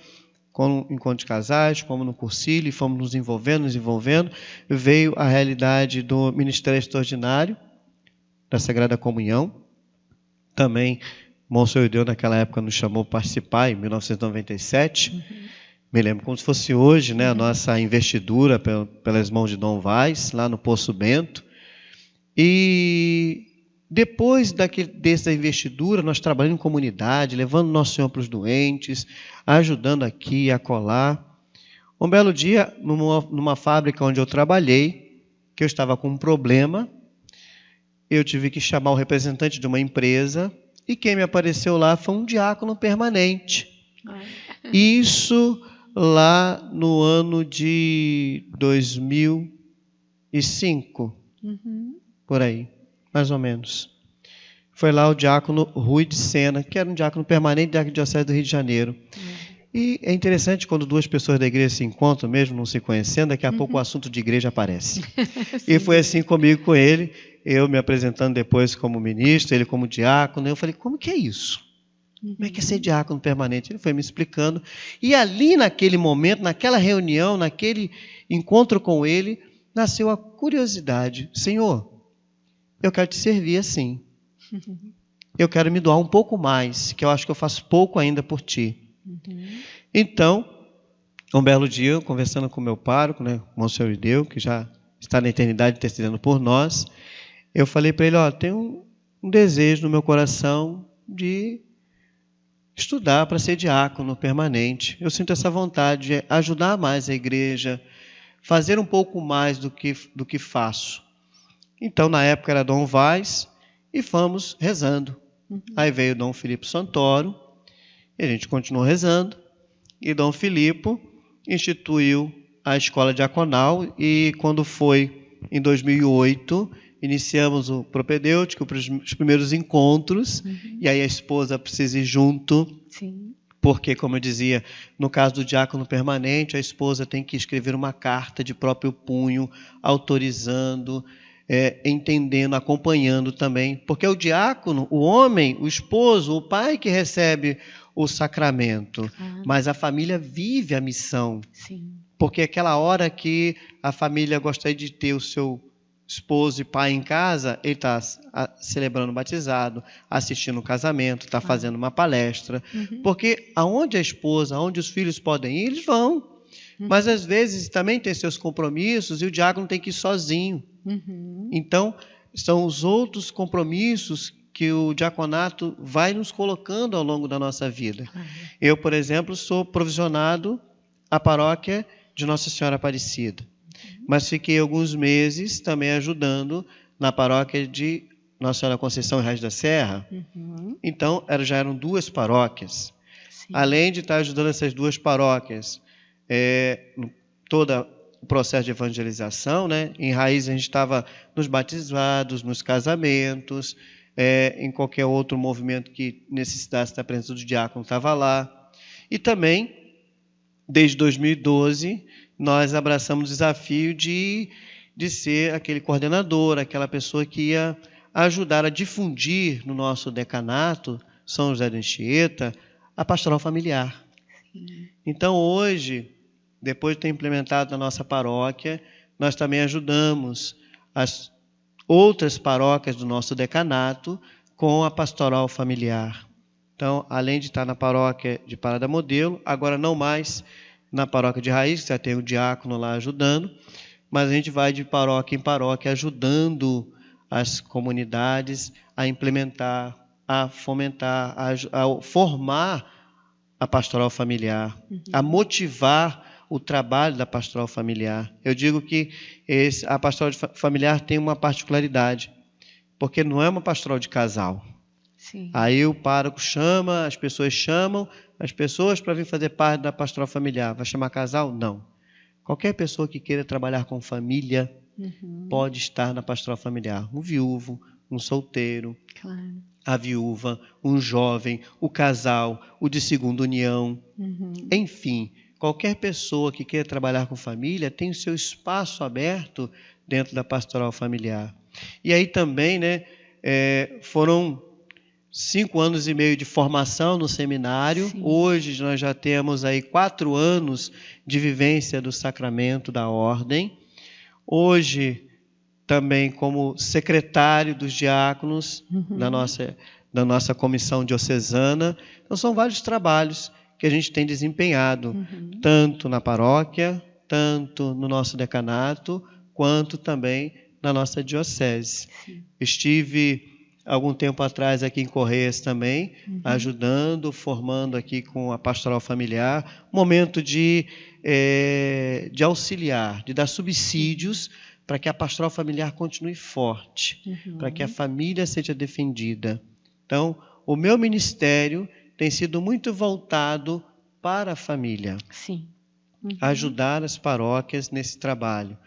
como encontro de casais, como no Cursilho, e fomos nos envolvendo. Veio a realidade do Ministério Extraordinário, da Sagrada Comunhão. Também, Monsenhor Deus, naquela época, nos chamou para participar, em 1997. Me lembro como se fosse hoje, né, a nossa investidura pelas mãos de Dom Vaz, lá no Poço Bento. E depois dessa investidura, nós trabalhamos em comunidade, levando Nosso Senhor para os doentes, ajudando aqui e acolá. Um belo dia, numa fábrica onde eu trabalhei, que eu estava com um problema, eu tive que chamar o representante de uma empresa, e quem me apareceu lá foi um diácono permanente. Isso lá no ano de 2005. por aí, mais ou menos. Foi lá o diácono Rui de Sena, que era um diácono permanente da Arquidiocese do Rio de Janeiro. E é interessante quando duas pessoas da igreja se encontram, mesmo não se conhecendo, daqui a pouco o assunto de igreja aparece. E foi assim comigo, com ele, eu me apresentando depois como ministro, ele como diácono. Eu falei, como que é isso? Como é que é ser diácono permanente? Ele foi me explicando. E ali naquele momento, naquela reunião, naquele encontro com ele, nasceu a curiosidade. Senhor, eu quero te servir assim. Eu quero me doar um pouco mais, que eu acho que eu faço pouco ainda por ti. Então, um belo dia, eu conversando com o meu pároco, né, o Monsenhor Ideu, que já está na eternidade intercedendo por nós, eu falei para ele, tenho um desejo no meu coração de estudar para ser diácono permanente. Eu sinto essa vontade de ajudar mais a igreja, fazer um pouco mais do que faço. Então, na época era Dom Vaz, e fomos rezando. Aí veio Dom Filipe Santoro, e a gente continuou rezando, e Dom Filipe instituiu a escola diaconal, e quando foi em 2008, iniciamos o propedêutico, os primeiros encontros, e aí a esposa precisa ir junto, porque, como eu dizia, no caso do diácono permanente, a esposa tem que escrever uma carta de próprio punho, autorizando, entendendo, acompanhando também, porque o diácono, o homem, o esposo, o pai que recebe o sacramento, mas a família vive a missão, porque aquela hora que a família gostaria de ter o seu esposo e pai em casa, ele está celebrando o batizado, assistindo o casamento, está fazendo uma palestra, porque aonde a esposa, aonde os filhos podem ir, eles vão, mas às vezes também tem seus compromissos e o diácono tem que ir sozinho. Então, são os outros compromissos que o diaconato vai nos colocando ao longo da nossa vida. Eu, por exemplo, sou provisionado à paróquia de Nossa Senhora Aparecida, mas fiquei alguns meses também ajudando na paróquia de Nossa Senhora Conceição e Raiz da Serra. Então, já eram duas paróquias. Além de estar ajudando essas duas paróquias, toda o processo de evangelização, né? Em Raiz a gente estava nos batizados, nos casamentos, em qualquer outro movimento que necessitasse da presença do diácono, estava lá. E também, desde 2012, nós abraçamos o desafio de ser aquele coordenador, aquela pessoa que ia ajudar a difundir no nosso decanato, São José de Anchieta, a pastoral familiar. Então, hoje, depois de ter implementado na nossa paróquia, nós também ajudamos as outras paróquias do nosso decanato com a pastoral familiar. Então, além de estar na paróquia de Parada Modelo, agora não mais na paróquia de Raiz, que já tem o diácono lá ajudando, mas a gente vai de paróquia em paróquia ajudando as comunidades a implementar, a fomentar, a formar a pastoral familiar, a motivar o trabalho da pastoral familiar. Eu digo que a pastoral familiar tem uma particularidade, porque não é uma pastoral de casal. Aí o pároco chama, as pessoas chamam as pessoas para vir fazer parte da pastoral familiar. Vai chamar casal? Não. Qualquer pessoa que queira trabalhar com família pode estar na pastoral familiar. Um viúvo, um solteiro, a viúva, um jovem, o casal, o de segunda união, enfim, qualquer pessoa que queira trabalhar com família tem o seu espaço aberto dentro da pastoral familiar. E aí também, né, foram 5 anos e meio de formação no seminário. Hoje nós já temos aí 4 anos de vivência do sacramento da ordem. Hoje também como secretário dos diáconos da nossa comissão diocesana. Então são vários trabalhos que a gente tem desempenhado, tanto na paróquia, tanto no nosso decanato, quanto também na nossa diocese. Estive algum tempo atrás aqui em Correias também, ajudando, formando aqui com a pastoral familiar, momento de auxiliar, de dar subsídios para que a pastoral familiar continue forte, para que a família seja defendida. Então, o meu ministério tem sido muito voltado para a família. Ajudar as paróquias nesse trabalho,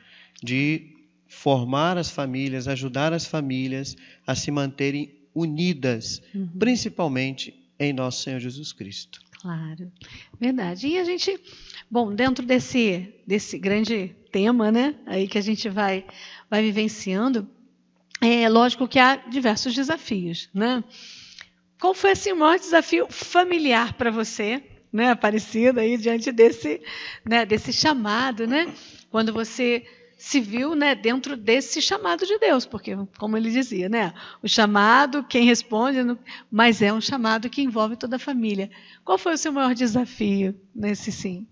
de formar as famílias, ajudar as famílias a se manterem unidas, principalmente em nosso Senhor Jesus Cristo. Claro, verdade. E a gente, bom, dentro desse grande tema, né, aí que a gente vai vivenciando, é lógico que há diversos desafios, né? Qual foi assim, o maior desafio familiar para você, né, Aparecida, aí diante desse chamado, né? Quando você se viu, né, dentro desse chamado de Deus, porque, como ele dizia, né, o chamado, quem responde, mas é um chamado que envolve toda a família. Qual foi o seu maior desafio nesse sim?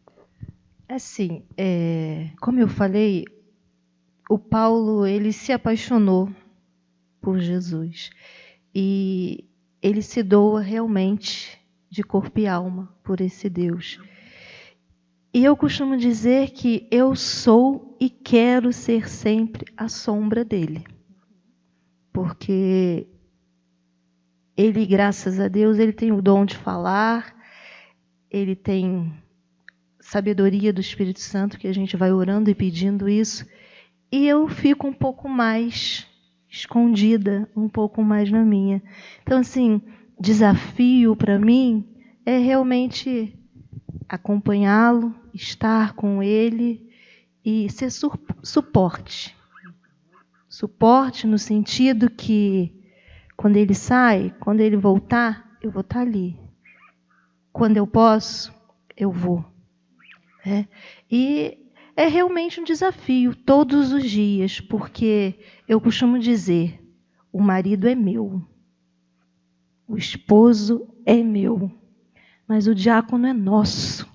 Assim, como eu falei, o Paulo, ele se apaixonou por Jesus e ele se doa realmente de corpo e alma por esse Deus. E eu costumo dizer que eu sou e quero ser sempre a sombra dele. Porque ele, graças a Deus, ele tem o dom de falar, ele tem sabedoria do Espírito Santo, que a gente vai orando e pedindo isso, e eu fico um pouco mais escondida, um pouco mais na minha. Então, assim, desafio para mim é realmente acompanhá-lo, estar com ele e ser suporte. Suporte no sentido que quando ele sai, quando ele voltar, eu vou estar ali. Quando eu posso, eu vou. E é realmente um desafio todos os dias, porque eu costumo dizer, o marido é meu, o esposo é meu, mas o diácono é nosso.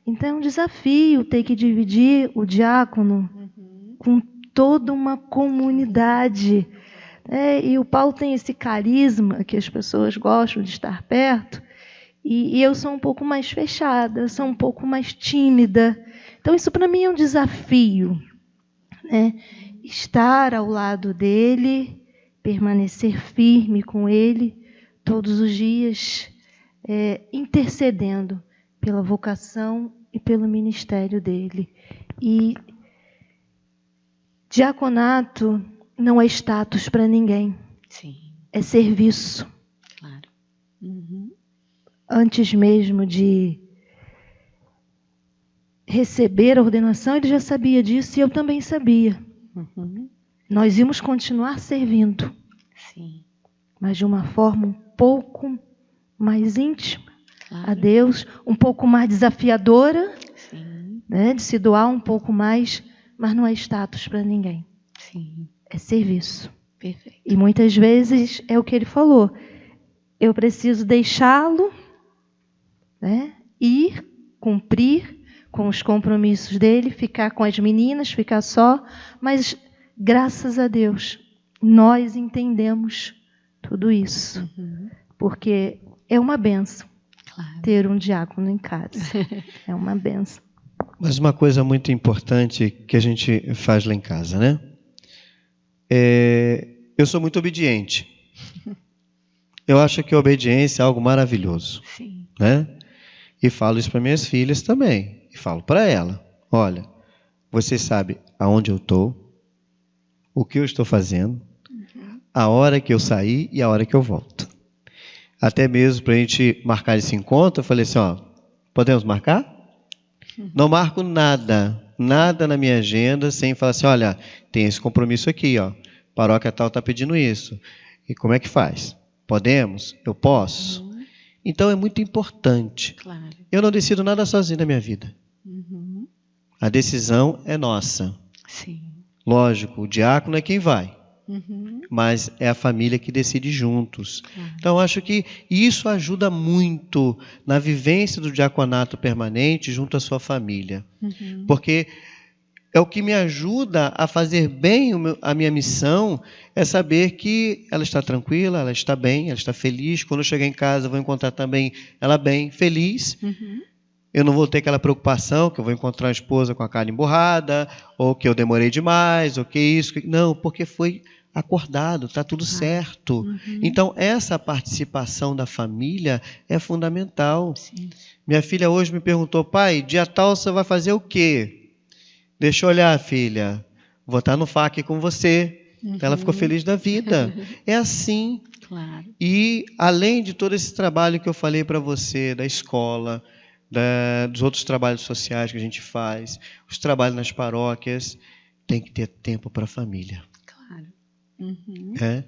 Então é um desafio ter que dividir o diácono com toda uma comunidade. E o Paulo tem esse carisma que as pessoas gostam de estar perto, e eu sou um pouco mais fechada, sou um pouco mais tímida. Então isso para mim é um desafio, estar ao lado dele, permanecer firme com ele todos os dias, intercedendo pela vocação e pelo ministério dele. E diaconato não é status para ninguém. Sim. É serviço. Claro. Antes mesmo de receber a ordenação, ele já sabia disso e eu também sabia. Nós íamos continuar servindo. Sim. Mas de uma forma um pouco mais íntima, claro, a Deus, um pouco mais desafiadora, sim, de se doar um pouco mais, mas não é status para ninguém. Sim. É serviço. Perfeito. E muitas vezes é o que ele falou. Eu preciso deixá-lo, ir, cumprir com os compromissos dele, ficar com as meninas, ficar só, mas graças a Deus nós entendemos tudo isso, porque é uma bênção, claro, ter um diácono em casa. É uma bênção. Mas uma coisa muito importante que a gente faz lá em casa, né? Eu sou muito obediente. Eu acho que a obediência é algo maravilhoso. Sim. Né? E falo isso para minhas filhas também. E falo para ela, olha, você sabe aonde eu estou, o que eu estou fazendo, a hora que eu sair e a hora que eu volto. Até mesmo para a gente marcar esse encontro, eu falei assim, podemos marcar? Não marco nada na minha agenda sem falar assim, olha, tem esse compromisso aqui, paróquia tal está pedindo isso. E como é que faz? Podemos? Eu posso? Então é muito importante. Claro. Eu não decido nada sozinho na minha vida. A decisão é nossa. Sim. Lógico, o diácono é quem vai. Mas é a família que decide juntos. Então, acho que isso ajuda muito na vivência do diaconato permanente junto à sua família. Porque é o que me ajuda a fazer bem a minha missão, é saber que ela está tranquila, ela está bem, ela está feliz. Quando eu chegar em casa, eu vou encontrar também ela bem, feliz. Eu não vou ter aquela preocupação que eu vou encontrar a esposa com a cara emburrada, ou que eu demorei demais, ou que isso. Não, porque foi acordado, está tudo certo. Então, essa participação da família é fundamental. Sim. Minha filha hoje me perguntou, pai, dia tal você vai fazer o quê? Deixa eu olhar, filha. vou estar no FAC com você. Ela ficou feliz da vida. É assim. Claro. E, além de todo esse trabalho que eu falei para você, da escola, dos outros trabalhos sociais que a gente faz, os trabalhos nas paróquias, tem que ter tempo para a família. Claro.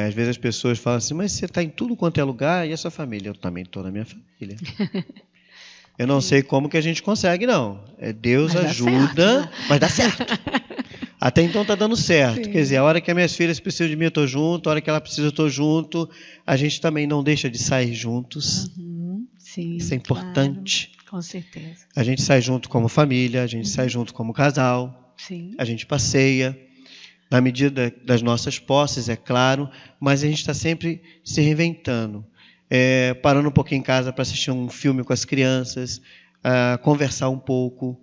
Às vezes as pessoas falam assim, mas você está em tudo quanto é lugar, e essa família? Eu também estou na minha família. Eu não sei como que a gente consegue, não. Deus Mas ajuda, mas dá certo. Até então está dando certo. Sim. Quer dizer, a hora que as minhas filhas precisam de mim, eu estou junto. A hora que ela precisa, eu estou junto. A gente também não deixa de sair juntos. Sim, isso é importante. Claro, com certeza. A gente sai junto como família, a gente sai junto como casal. Sim. A gente passeia, na medida das nossas posses, é claro, mas a gente está sempre se reinventando. Parando um pouquinho em casa para assistir um filme com as crianças, conversar um pouco,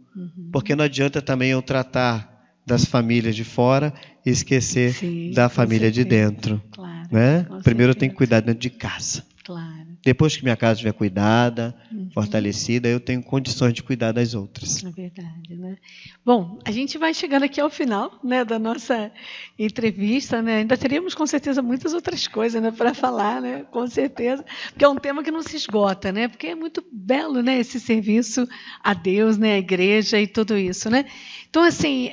porque não adianta também eu tratar das famílias de fora e esquecer da família de dentro. Claro, né? Primeiro eu tenho que cuidar dentro de casa. Claro. Depois que minha casa estiver cuidada, fortalecida, eu tenho condições de cuidar das outras. É verdade, né? Bom, a gente vai chegando aqui ao final, né, da nossa entrevista, né? Ainda teríamos com certeza muitas outras coisas, né, para falar, né? Com certeza, porque é um tema que não se esgota, né? Porque é muito belo, né, esse serviço a Deus, né, a igreja e tudo isso, né? Então, assim,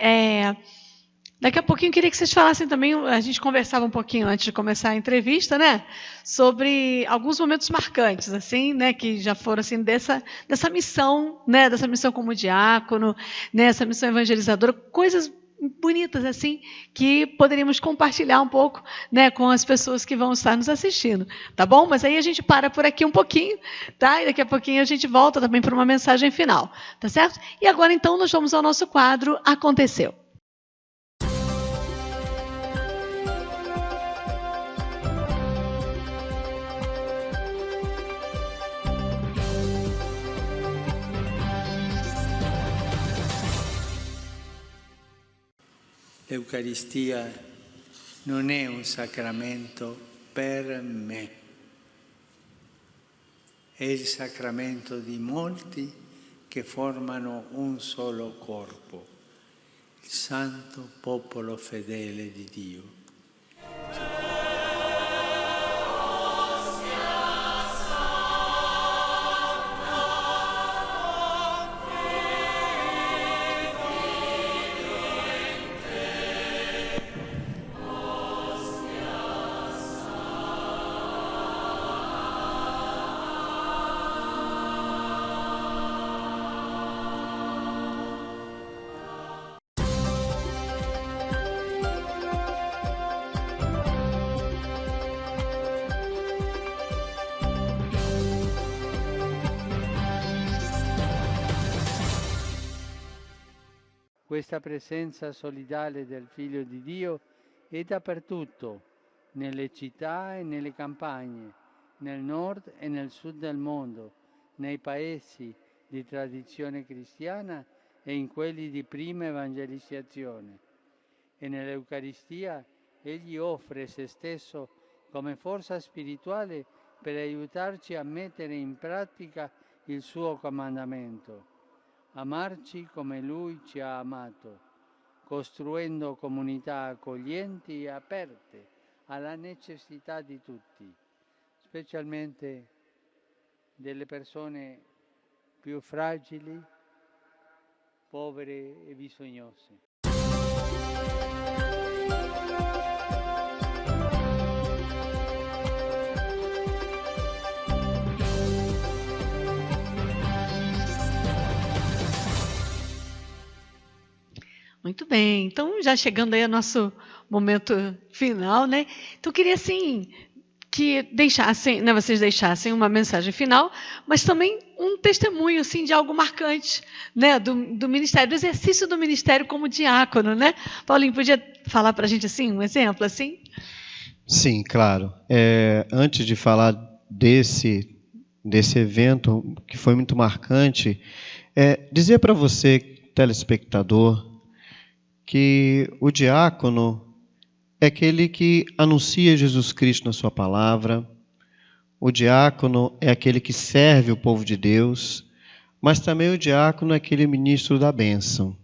daqui a pouquinho eu queria que vocês falassem também, a gente conversava um pouquinho antes de começar a entrevista, né, sobre alguns momentos marcantes, assim, né, que já foram assim dessa missão, né, dessa missão como diácono, né, essa missão evangelizadora, coisas bonitas assim que poderíamos compartilhar um pouco, né, com as pessoas que vão estar nos assistindo, tá bom? Mas aí a gente para por aqui um pouquinho, tá? E daqui a pouquinho a gente volta também para uma mensagem final, tá certo? E agora então nós vamos ao nosso quadro Aconteceu. L'Eucaristia non è un sacramento per me, è il sacramento di molti che formano un solo corpo, il santo popolo fedele di Dio. Questa presenza solidale del Figlio di Dio è dappertutto, nelle città e nelle campagne, nel nord e nel sud del mondo, nei paesi di tradizione cristiana e in quelli di prima evangelizzazione. E nell'Eucaristia Egli offre se stesso come forza spirituale per aiutarci a mettere in pratica il suo comandamento. Amarci come Lui ci ha amato, costruendo comunità accoglienti e aperte alla necessità di tutti, specialmente delle persone più fragili, povere e bisognose. Muito bem, então já chegando aí ao nosso momento final, né? Então eu queria assim que deixassem, né, vocês deixassem uma mensagem final, mas também um testemunho assim de algo marcante, né, do ministério, do exercício do ministério como diácono, né? Paulinho, podia falar para a gente assim um exemplo assim? Sim, claro. Antes de falar desse evento que foi muito marcante, dizer para você, telespectador, que o diácono é aquele que anuncia Jesus Cristo na sua palavra, o diácono é aquele que serve o povo de Deus, mas também o diácono é aquele ministro da bênção.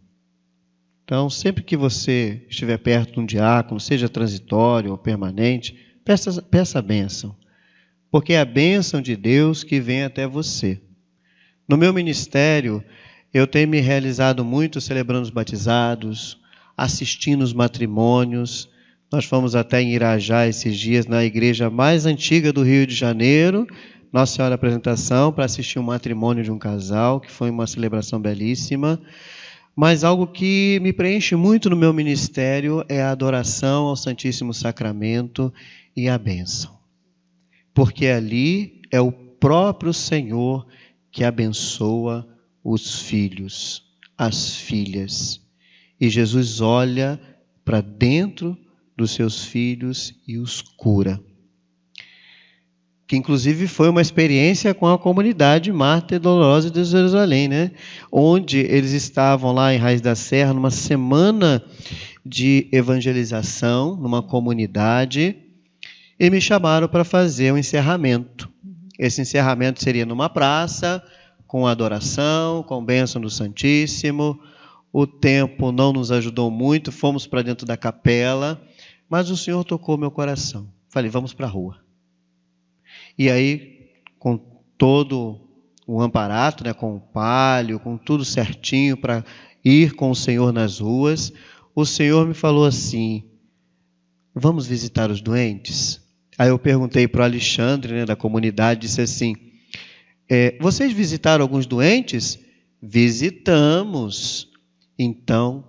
Então, sempre que você estiver perto de um diácono, seja transitório ou permanente, peça a bênção. Porque é a bênção de Deus que vem até você. No meu ministério, eu tenho me realizado muito celebrando os batizados, assistindo os matrimônios. Nós fomos até em Irajá esses dias, na igreja mais antiga do Rio de Janeiro, Nossa Senhora da Apresentação, para assistir um matrimônio de um casal, que foi uma celebração belíssima. Mas algo que me preenche muito no meu ministério é a adoração ao Santíssimo Sacramento e a bênção. Porque ali é o próprio Senhor que abençoa os filhos, as filhas. E Jesus olha para dentro dos seus filhos e os cura. Que inclusive foi uma experiência com a comunidade Marta e Dolorosa de Jerusalém, né? Onde eles estavam lá em Raiz da Serra, numa semana de evangelização, numa comunidade, e me chamaram para fazer um encerramento. Esse encerramento seria numa praça, com adoração, com bênção do Santíssimo. O tempo não nos ajudou muito, fomos para dentro da capela, mas o Senhor tocou meu coração. Falei, vamos para a rua. E aí, com todo o amparato, né, com o palio, com tudo certinho para ir com o Senhor nas ruas, o Senhor me falou assim, vamos visitar os doentes? Aí eu perguntei para o Alexandre, né, da comunidade, disse assim, vocês visitaram alguns doentes? Visitamos. Então,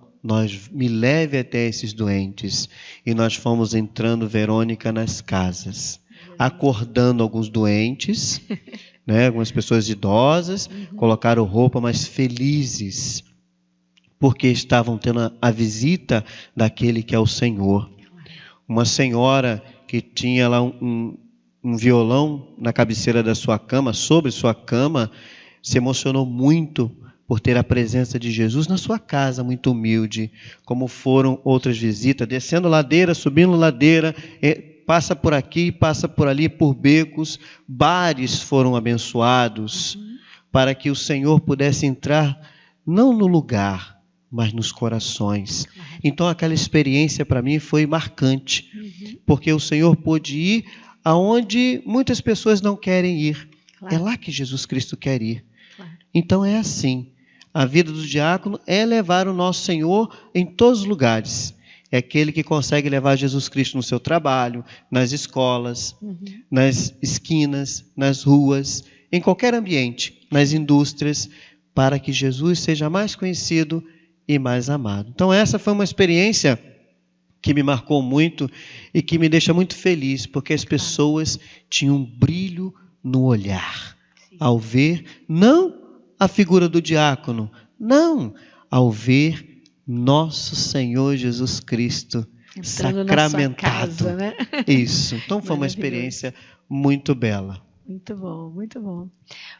me leve até esses doentes. E nós fomos entrando, Verônica, nas casas, acordando alguns doentes, né, algumas pessoas idosas, colocaram roupa, mas felizes, porque estavam tendo a visita daquele que é o Senhor. Uma senhora que tinha lá um violão na cabeceira da sua cama, sobre sua cama, se emocionou muito por ter a presença de Jesus na sua casa, muito humilde, como foram outras visitas, descendo ladeira, subindo ladeira, passa por aqui, passa por ali, por becos, bares foram abençoados, para que o Senhor pudesse entrar, não no lugar, mas nos corações. Então aquela experiência para mim foi marcante, porque o Senhor pôde ir aonde muitas pessoas não querem ir. É lá que Jesus Cristo quer ir. Então é assim, a vida do diácono é levar o nosso Senhor em todos os lugares. É aquele que consegue levar Jesus Cristo no seu trabalho, nas escolas, nas esquinas, nas ruas, em qualquer ambiente, nas indústrias, para que Jesus seja mais conhecido e mais amado. Então essa foi uma experiência que me marcou muito e que me deixa muito feliz, porque as pessoas tinham um brilho no olhar, ao ver, não a figura do diácono, não, ao ver nosso Senhor Jesus Cristo entrando sacramentado. Casa, né? Isso. Então foi uma experiência muito bela. Muito bom, muito bom.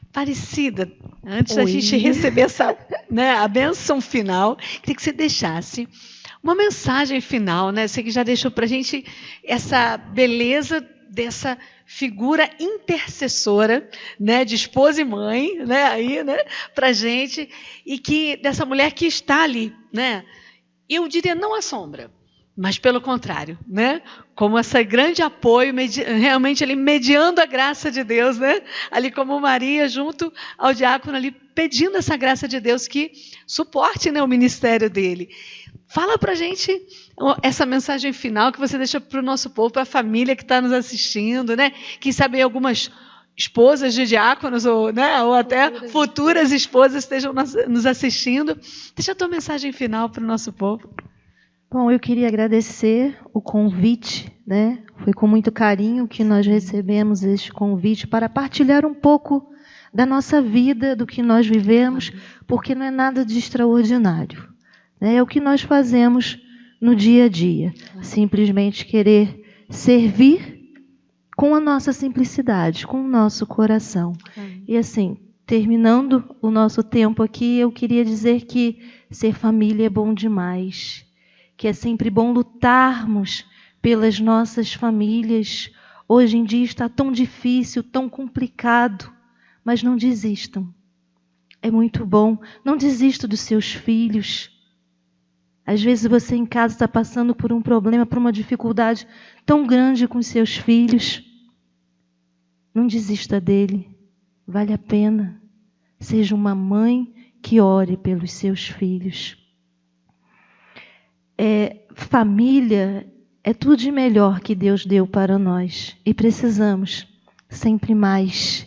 Aparecida, antes da gente receber essa, né, a bênção final, queria que você deixasse uma mensagem final, né? Você que já deixou para a gente essa beleza dessa figura intercessora, né, de esposa e mãe, né, aí, né, para a gente, e que dessa mulher que está ali, né? Eu diria não à sombra, mas pelo contrário, né? Como esse grande apoio, realmente ali mediando a graça de Deus, né? Ali como Maria junto ao diácono ali pedindo essa graça de Deus que suporte, né, o ministério dele. Fala para a gente essa mensagem final que você deixa para o nosso povo, para a família que está nos assistindo, né? Quem sabe algumas esposas de diáconos ou, né, ou até futuras esposas estejam nos assistindo. Deixa a tua mensagem final para o nosso povo. Bom, eu queria agradecer o convite, né? Foi com muito carinho que nós recebemos este convite para partilhar um pouco da nossa vida, do que nós vivemos, porque não é nada de extraordinário. É o que nós fazemos no dia a dia. Simplesmente querer servir com a nossa simplicidade, com o nosso coração. E assim, terminando o nosso tempo aqui, eu queria dizer que ser família é bom demais. Que é sempre bom lutarmos pelas nossas famílias. Hoje em dia está tão difícil, tão complicado, mas não desistam. É muito bom. Não desista dos seus filhos. Às vezes você em casa está passando por um problema, por uma dificuldade tão grande com seus filhos. Não desista dele. Vale a pena. Seja uma mãe que ore pelos seus filhos. Família é tudo de melhor que Deus deu para nós. E precisamos sempre mais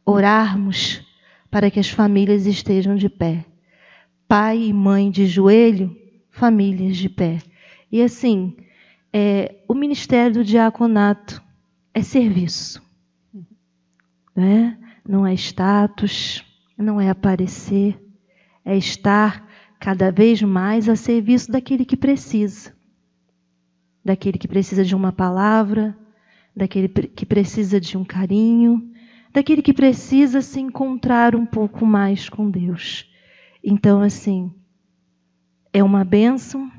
orarmos para que as famílias estejam de pé. Pai e mãe de joelho, famílias de pé. E assim, o ministério do diaconato é serviço. Não é status, não é aparecer, é estar cada vez mais a serviço daquele que precisa. Daquele que precisa de uma palavra, daquele que precisa de um carinho, daquele que precisa se encontrar um pouco mais com Deus. Então, assim, é uma bênção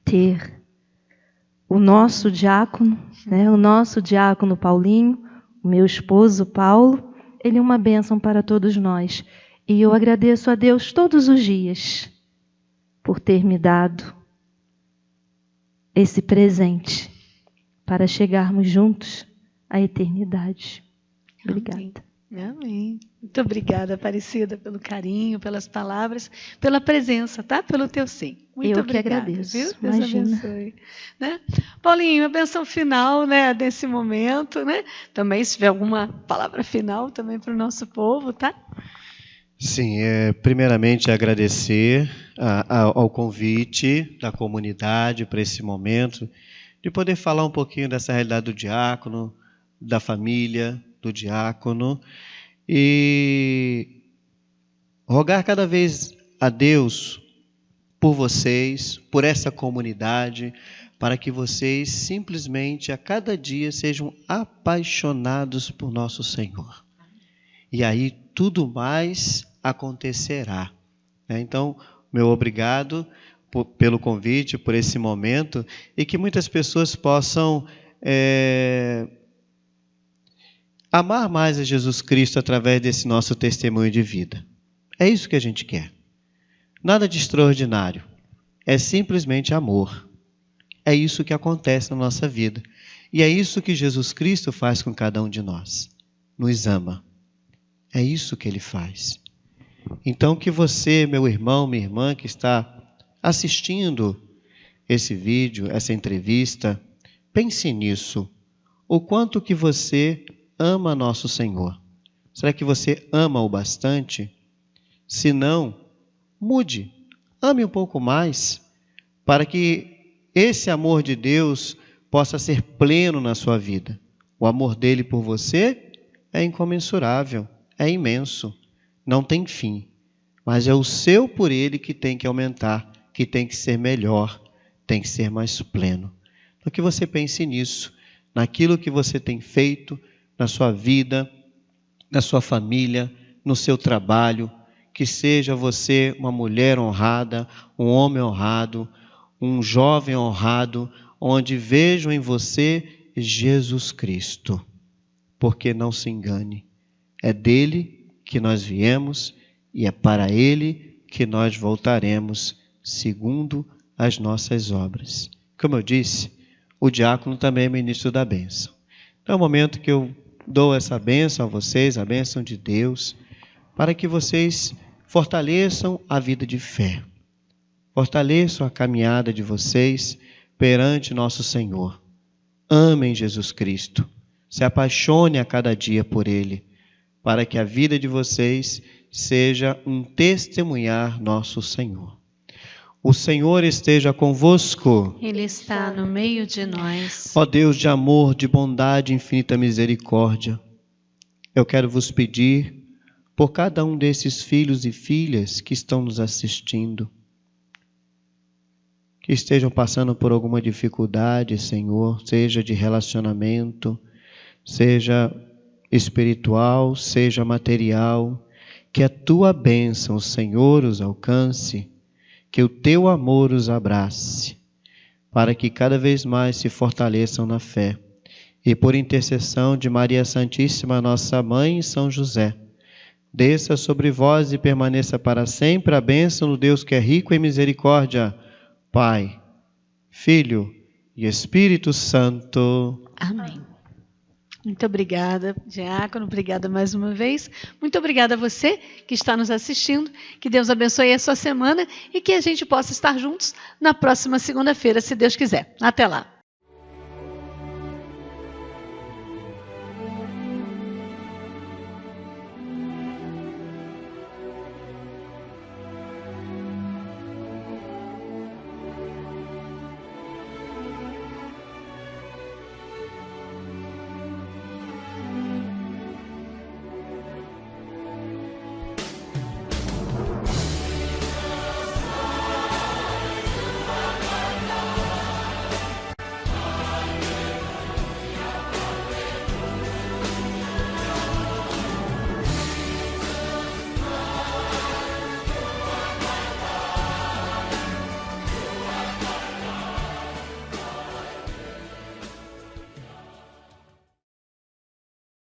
ter o nosso diácono, o nosso diácono Paulinho, o meu esposo Paulo, ele é uma bênção para todos nós. E eu agradeço a Deus todos os dias por ter me dado esse presente para chegarmos juntos à eternidade. Obrigada. Amém. Muito obrigada, Aparecida, pelo carinho, pelas palavras, pela presença, tá? Pelo teu sim. Muito eu obrigada, que agradeço. Viu? Deus Imagina. abençoe. Paulinho, a benção final, desse momento, Também, se tiver alguma palavra final também para o nosso povo, tá? Sim, primeiramente agradecer ao convite da comunidade para esse momento, de poder falar um pouquinho dessa realidade do diácono, da família do diácono, e rogar cada vez a Deus por vocês, por essa comunidade, para que vocês simplesmente a cada dia sejam apaixonados por nosso Senhor. E aí tudo mais acontecerá. Então, meu obrigado pelo convite, por esse momento, e que muitas pessoas possam amar mais a Jesus Cristo através desse nosso testemunho de vida. É isso que a gente quer. Nada de extraordinário. É simplesmente amor. É isso que acontece na nossa vida. E é isso que Jesus Cristo faz com cada um de nós. Nos ama. É isso que Ele faz. Então, que você, meu irmão, minha irmã, que está assistindo esse vídeo, essa entrevista, pense nisso. O quanto que você ama nosso Senhor. Será que você ama o bastante? Se não, mude. Ame um pouco mais, para que esse amor de Deus possa ser pleno na sua vida. O amor dele por você é incomensurável, é imenso, não tem fim. Mas é o seu por ele que tem que aumentar, que tem que ser melhor, tem que ser mais pleno. Então que você pense nisso, naquilo que você tem feito, na sua vida, na sua família, no seu trabalho, que seja você uma mulher honrada, um homem honrado, um jovem honrado, onde vejam em você Jesus Cristo. Porque não se engane, é dele que nós viemos e é para ele que nós voltaremos, segundo as nossas obras. Como eu disse, o diácono também é ministro da bênção. Então é o momento que eu dou essa bênção a vocês, a bênção de Deus, para que vocês fortaleçam a vida de fé, fortaleçam a caminhada de vocês perante nosso Senhor. Amem Jesus Cristo, se apaixone a cada dia por Ele, para que a vida de vocês seja um testemunhar nosso Senhor. O Senhor esteja convosco. Ele está no meio de nós. Ó Deus de amor, de bondade e infinita misericórdia, eu quero vos pedir por cada um desses filhos e filhas que estão nos assistindo, que estejam passando por alguma dificuldade, Senhor, seja de relacionamento, seja espiritual, seja material, que a Tua bênção, Senhor, os alcance, que o Teu amor os abrace, para que cada vez mais se fortaleçam na fé. E por intercessão de Maria Santíssima, nossa Mãe, e São José, desça sobre vós e permaneça para sempre a bênção do Deus que é rico em misericórdia, Pai, Filho e Espírito Santo. Amém. Muito obrigada, diácono. Obrigada mais uma vez. Muito obrigada a você que está nos assistindo. Que Deus abençoe a sua semana e que a gente possa estar juntos na próxima segunda-feira, se Deus quiser. Até lá.